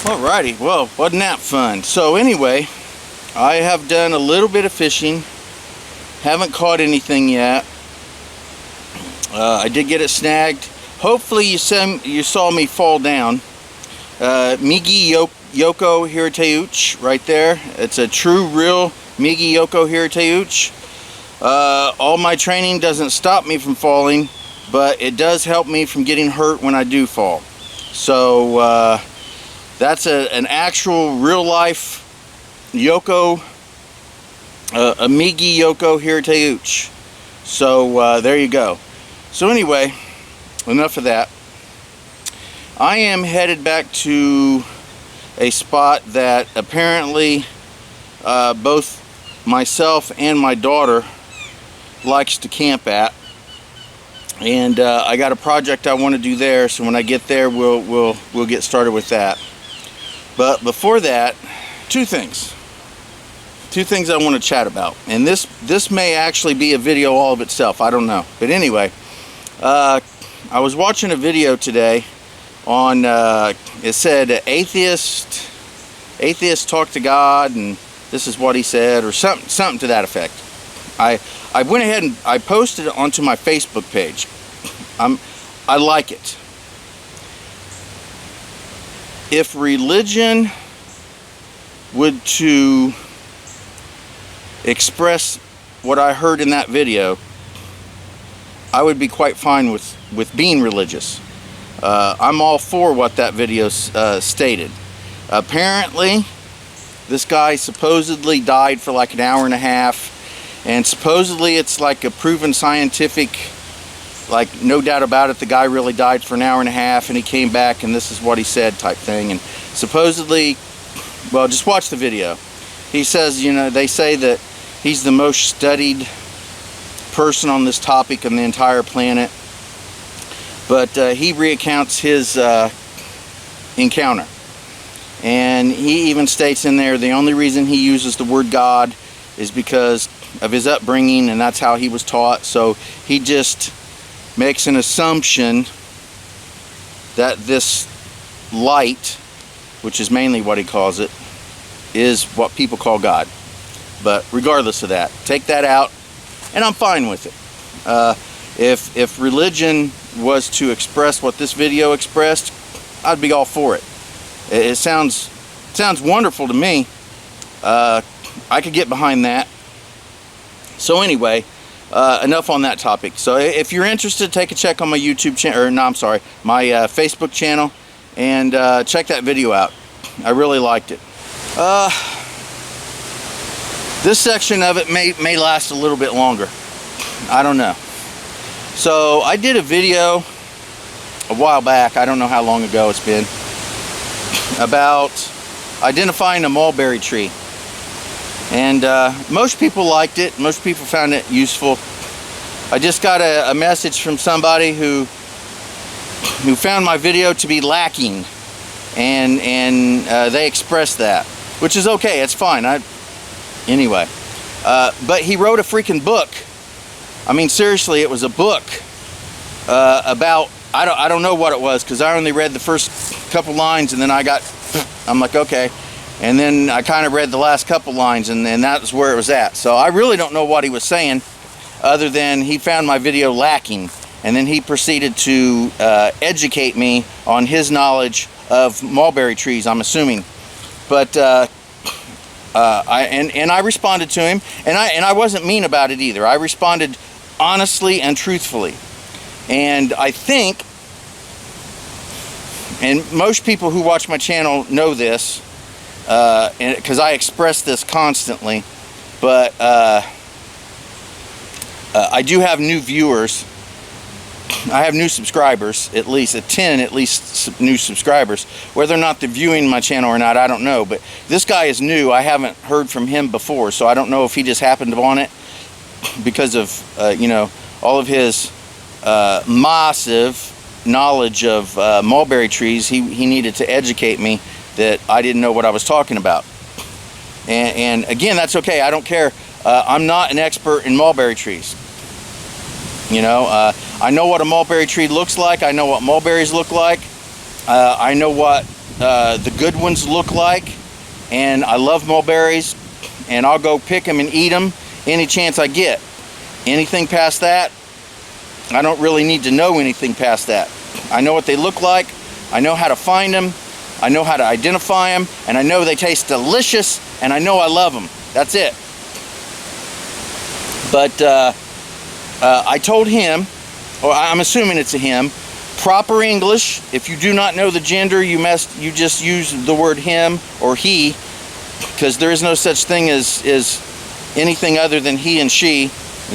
Alrighty, well, wasn't that fun? So anyway, I have done a little bit of fishing. Haven't caught anything yet. I did get it snagged. Hopefully you saw me fall down. Migi Yoko Hirateuch right there. It's a true, real Migi Yoko Hirateuch. All my training doesn't stop me from falling, but it does help me from getting hurt when I do fall. So that's an actual real life Yoko, a Migi Yoko Hirateuch. So there you go. So anyway, enough of that. I am headed back to a spot that apparently both myself and my daughter likes to camp at, and I got a project I want to do there. So when I get there, we'll get started with that. But before that, two things I want to chat about, and this may actually be a video all of itself. I don't know, but anyway, I was watching a video today on it said atheist talk to God, and this is what he said, or something to that effect. I went ahead and I posted it onto my Facebook page. I like it. If religion would to express what I heard in that video, I would be quite fine with being religious. I'm all for what that video stated. Apparently, this guy supposedly died for like an hour and a half, and supposedly it's like a proven scientific, like no doubt about it, the guy really died for an hour and a half and he came back and this is what he said type thing. And supposedly, well, just watch the video. He says, you know, they say that he's the most studied person on this topic on the entire planet, but he recounts his encounter, and he even states in there the only reason he uses the word God is because of his upbringing, and that's how he was taught. So he just makes an assumption that this light, which is mainly what he calls it, is what people call God. But regardless of that, take that out, and I'm fine with it. If religion was to express what this video expressed, I'd be all for it. It sounds wonderful to me. I could get behind that. So anyway, enough on that topic. So if you're interested, take a check on my YouTube channel, or no, I'm sorry, my Facebook channel, and check that video out. I really liked it. This section of it may last a little bit longer. I don't know. So I did a video a while back, I don't know how long ago it's been, about identifying a mulberry tree. And most people liked it. Most people found it useful. I just got a message from somebody who found my video to be lacking, and they expressed that, which is okay. It's fine. Anyway, but he wrote a freaking book. I mean, seriously, it was a book about, I don't know what it was, because I only read the first couple lines, and then I'm like, okay. And then I kind of read the last couple lines, and that's where it was at. So I really don't know what he was saying, other than he found my video lacking, and then he proceeded to educate me on his knowledge of mulberry trees, I'm assuming. But I responded to him, and I wasn't mean about it either. I responded honestly and truthfully. And I think, and most people who watch my channel know this, because I express this constantly, but I do have new viewers. I have new subscribers, at least 10 new subscribers. Whether or not they're viewing my channel or not, I don't know. But this guy is new. I haven't heard from him before, so I don't know if he just happened on it because of you know, all of his massive knowledge of mulberry trees. He needed to educate me that I didn't know what I was talking about. And again, that's okay. I don't care. I'm not an expert in mulberry trees. You know, I know what a mulberry tree looks like. I know what mulberries look like. I know what the good ones look like. And I love mulberries, and I'll go pick them and eat them any chance I get. Anything past that, I don't really need to know anything past that. I know what they look like, I know how to find them, I know how to identify them, and I know they taste delicious, and I know I love them. That's it. But I told him, or I'm assuming it's a him, proper English, if you do not know the gender, you just use the word him or he, because there is no such thing as anything other than he and she.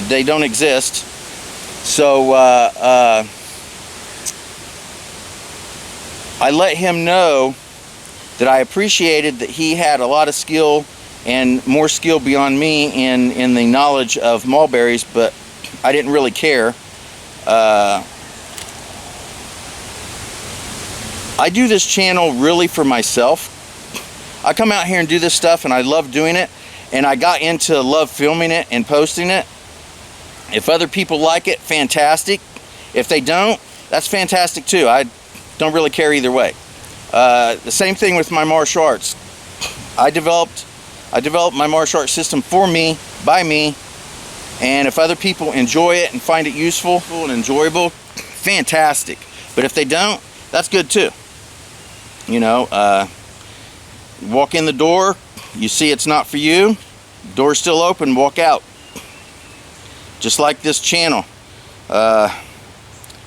They don't exist. So I let him know that I appreciated that he had a lot of skill, and more skill beyond me in the knowledge of mulberries, but I didn't really care. I do this channel really for myself. I come out here and do this stuff, and I love doing it, and I got into love filming it and posting it. If other people like it, fantastic. If they don't, that's fantastic too. I don't really care either way. The same thing with my martial arts. I developed my martial arts system for me, by me, and if other people enjoy it and find it useful and enjoyable, fantastic. But if they don't, that's good too. You know, walk in the door, you see it's not for you, door's still open, walk out. Just like this channel.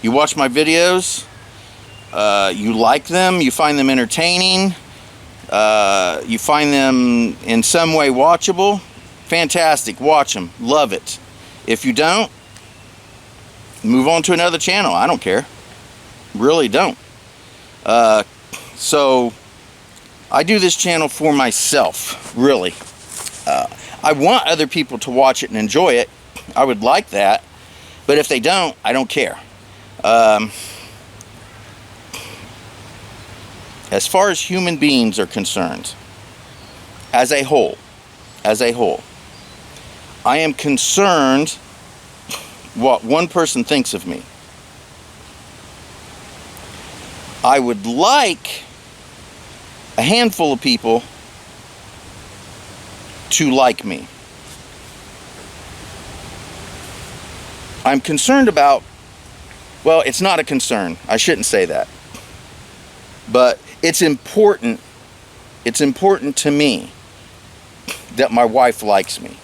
You watch my videos, you like them, you find them entertaining, you find them in some way watchable, fantastic, watch them, love it. If you don't, move on to another channel, I don't care, really don't. So I do this channel for myself, really. I want other people to watch it and enjoy it. I would like that, but if they don't, I don't care. As far as human beings are concerned, as a whole, I am concerned what one person thinks of me. I would like a handful of people to like me. I'm concerned about, well, it's not a concern. I shouldn't say that. But it's important to me that my wife likes me.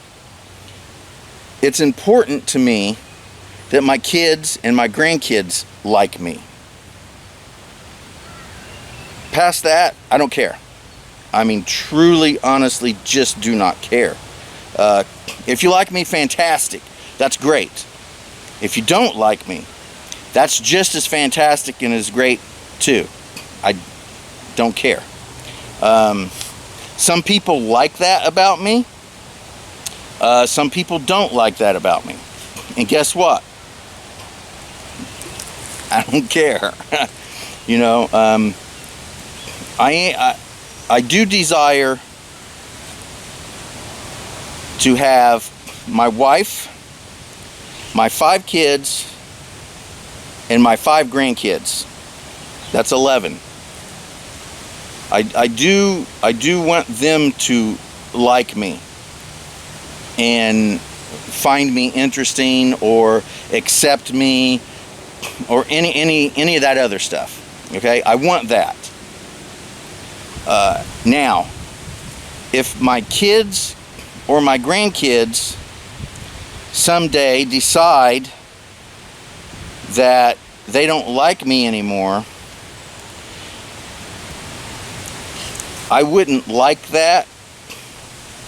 It's important to me that my kids and my grandkids like me. Past that, I don't care. I mean, truly, honestly, just do not care. If you like me, fantastic. That's great. If you don't like me, that's just as fantastic and as great too. I don't care. Some people like that about me. Some people don't like that about me. And guess what? I don't care. You know, I do desire to have my wife, my 5 kids, and my 5 grandkids. That's 11. I do want them to like me and find me interesting or accept me or any of that other stuff. Okay, I want that. Now, if my kids or my grandkids someday decide that they don't like me anymore, I wouldn't like that,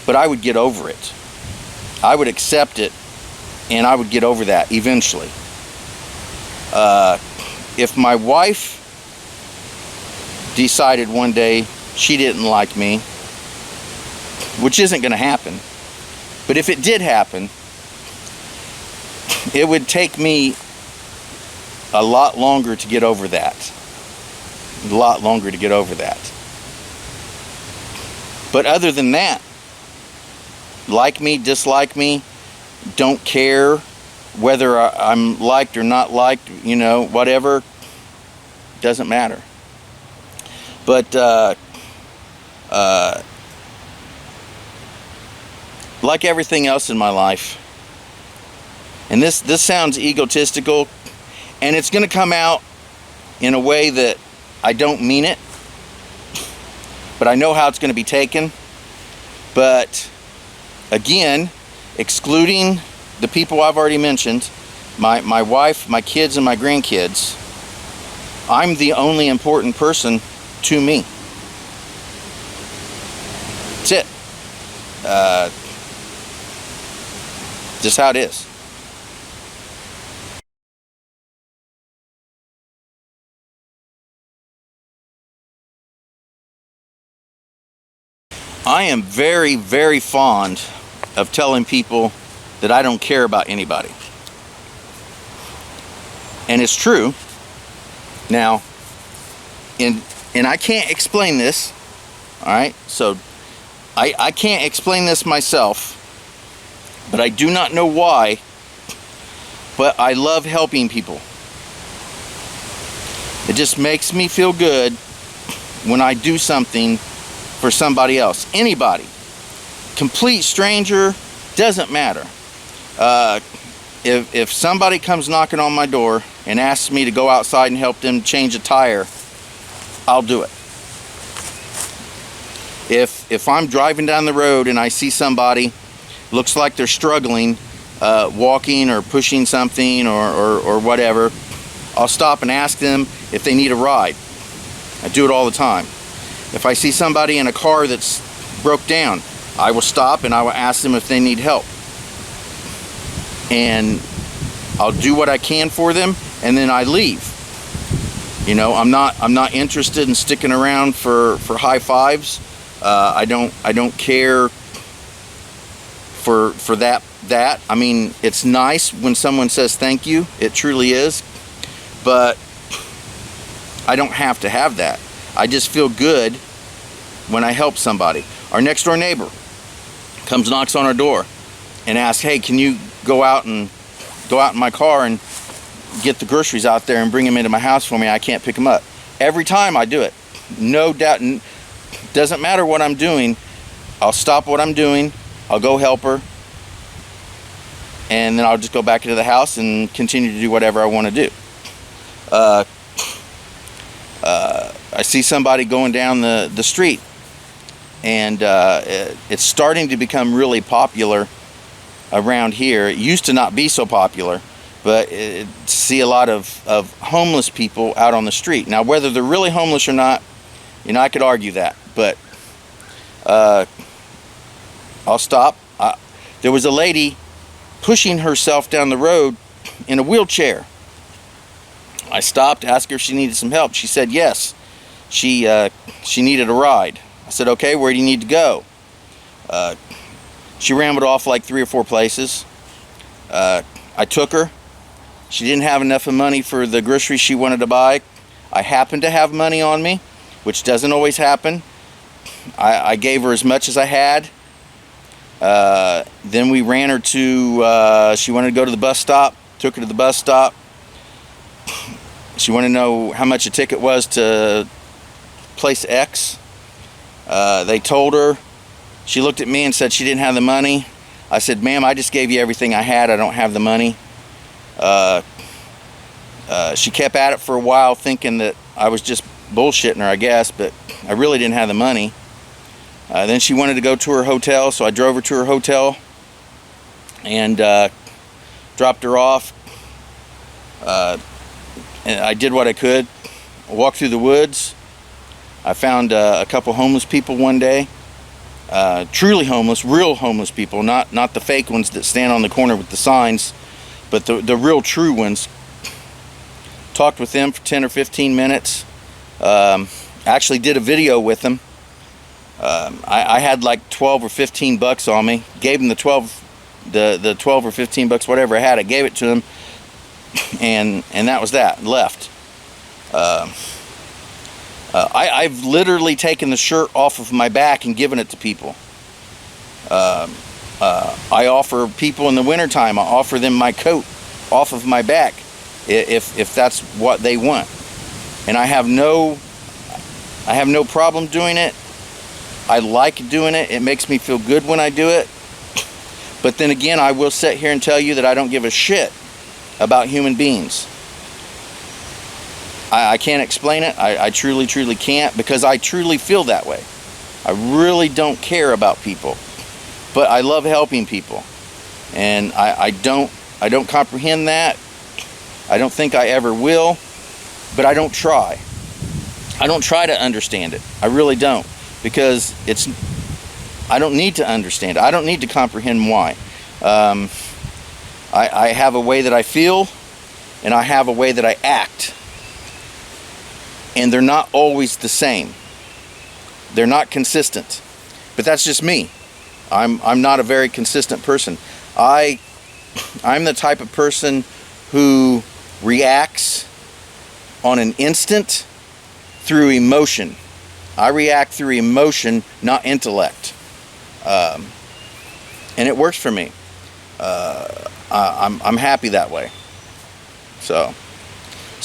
but I would get over it. I would accept it, and I would get over that eventually. If my wife decided one day she didn't like me, which isn't going to happen, but if it did happen, it would take me a lot longer to get over that. A lot longer to get over that. But other than that, like me, dislike me, don't care whether I'm liked or not liked, you know, whatever, doesn't matter. But like everything else in my life, and this sounds egotistical, and it's going to come out in a way that I don't mean it, but I know how it's going to be taken. But again, excluding the people I've already mentioned, my wife, my kids, and my grandkids, I'm the only important person to me. That's it. Just how it is. I am very, very fond of telling people that I don't care about anybody. And it's true. Now, and I can't explain this, all right? So I can't explain this myself, but I do not know why, but I love helping people. It just makes me feel good when I do something for somebody else. Anybody. Complete stranger, doesn't matter. If somebody comes knocking on my door and asks me to go outside and help them change a tire, I'll do it. If I'm driving down the road and I see somebody, looks like they're struggling, walking or pushing something or whatever, I'll stop and ask them if they need a ride. I do it all the time. If I see somebody in a car that's broke down, I will stop and I will ask them if they need help. And I'll do what I can for them, and then I leave. You know, I'm not interested in sticking around for high fives. I don't care for that. I mean, it's nice when someone says thank you. It truly is. But I don't have to have that. I just feel good when I help somebody. Our next door neighbor comes, knocks on our door and asks, hey, can you go out in my car and get the groceries out there and bring them into my house for me? I can't pick them up. Every time I do it, no doubt. Doesn't matter what I'm doing, I'll stop what I'm doing, I'll go help her, and then I'll just go back into the house and continue to do whatever I want to do. I see somebody going down the street, and it's starting to become really popular around here. It used to not be so popular, but see a lot of homeless people out on the street. Now, whether they're really homeless or not, you know, I could argue that, but I'll stop. There was a lady pushing herself down the road in a wheelchair. I stopped, asked her if she needed some help. She said yes. She needed a ride. I said, okay, where do you need to go? She rambled off like 3 or 4 places. I took her. She didn't have enough of money for the groceries she wanted to buy. I happened to have money on me, which doesn't always happen. I gave her as much as I had. Then we ran her to, she wanted to go to the bus stop. Took her to the bus stop. She wanted to know how much a ticket was to place X. They told her. She looked at me and said she didn't have the money. I said, ma'am, I just gave you everything I had. I don't have the money. She kept at it for a while, thinking that I was just bullshitting her, I guess, but I really didn't have the money. Then she wanted to go to her hotel, so I drove her to her hotel and dropped her off. And I did what I could. I walked through the woods. I found a couple homeless people one day. Truly homeless, real homeless people, not the fake ones that stand on the corner with the signs, but the real true ones. Talked with them for 10 or 15 minutes. Actually did a video with them. I had like 12 or 15 bucks on me. Gave them the 12 or 15 bucks, whatever I had. I gave it to them, and that was that. Left. I've literally taken the shirt off of my back and given it to people. I offer people in the wintertime, I offer them my coat off of my back if that's what they want. And I have no I have no problem doing it. I like doing it. It makes me feel good when I do it. But then again, I will sit here and tell you that I don't give a shit about human beings. I can't explain it. I truly can't, because I truly feel that way. I really don't care about people, but I love helping people, and I don't comprehend that. I don't think I ever will, but I don't try. I don't try to understand it. I really don't, because I don't need to understand it. I don't need to comprehend why. I have a way that I feel, and I have a way that I act, and they're not always the same. They're not consistent, but that's just me. I'm not a very consistent person. I'm the type of person who reacts on an instant through emotion. I react through emotion, not intellect, and it works for me. I'm happy that way. So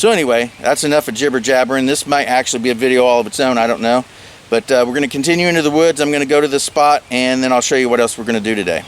anyway, that's enough of jibber jabbering. This might actually be a video all of its own, I don't know. But we're going to continue into the woods. I'm going to go to this spot, and then I'll show you what else we're going to do today.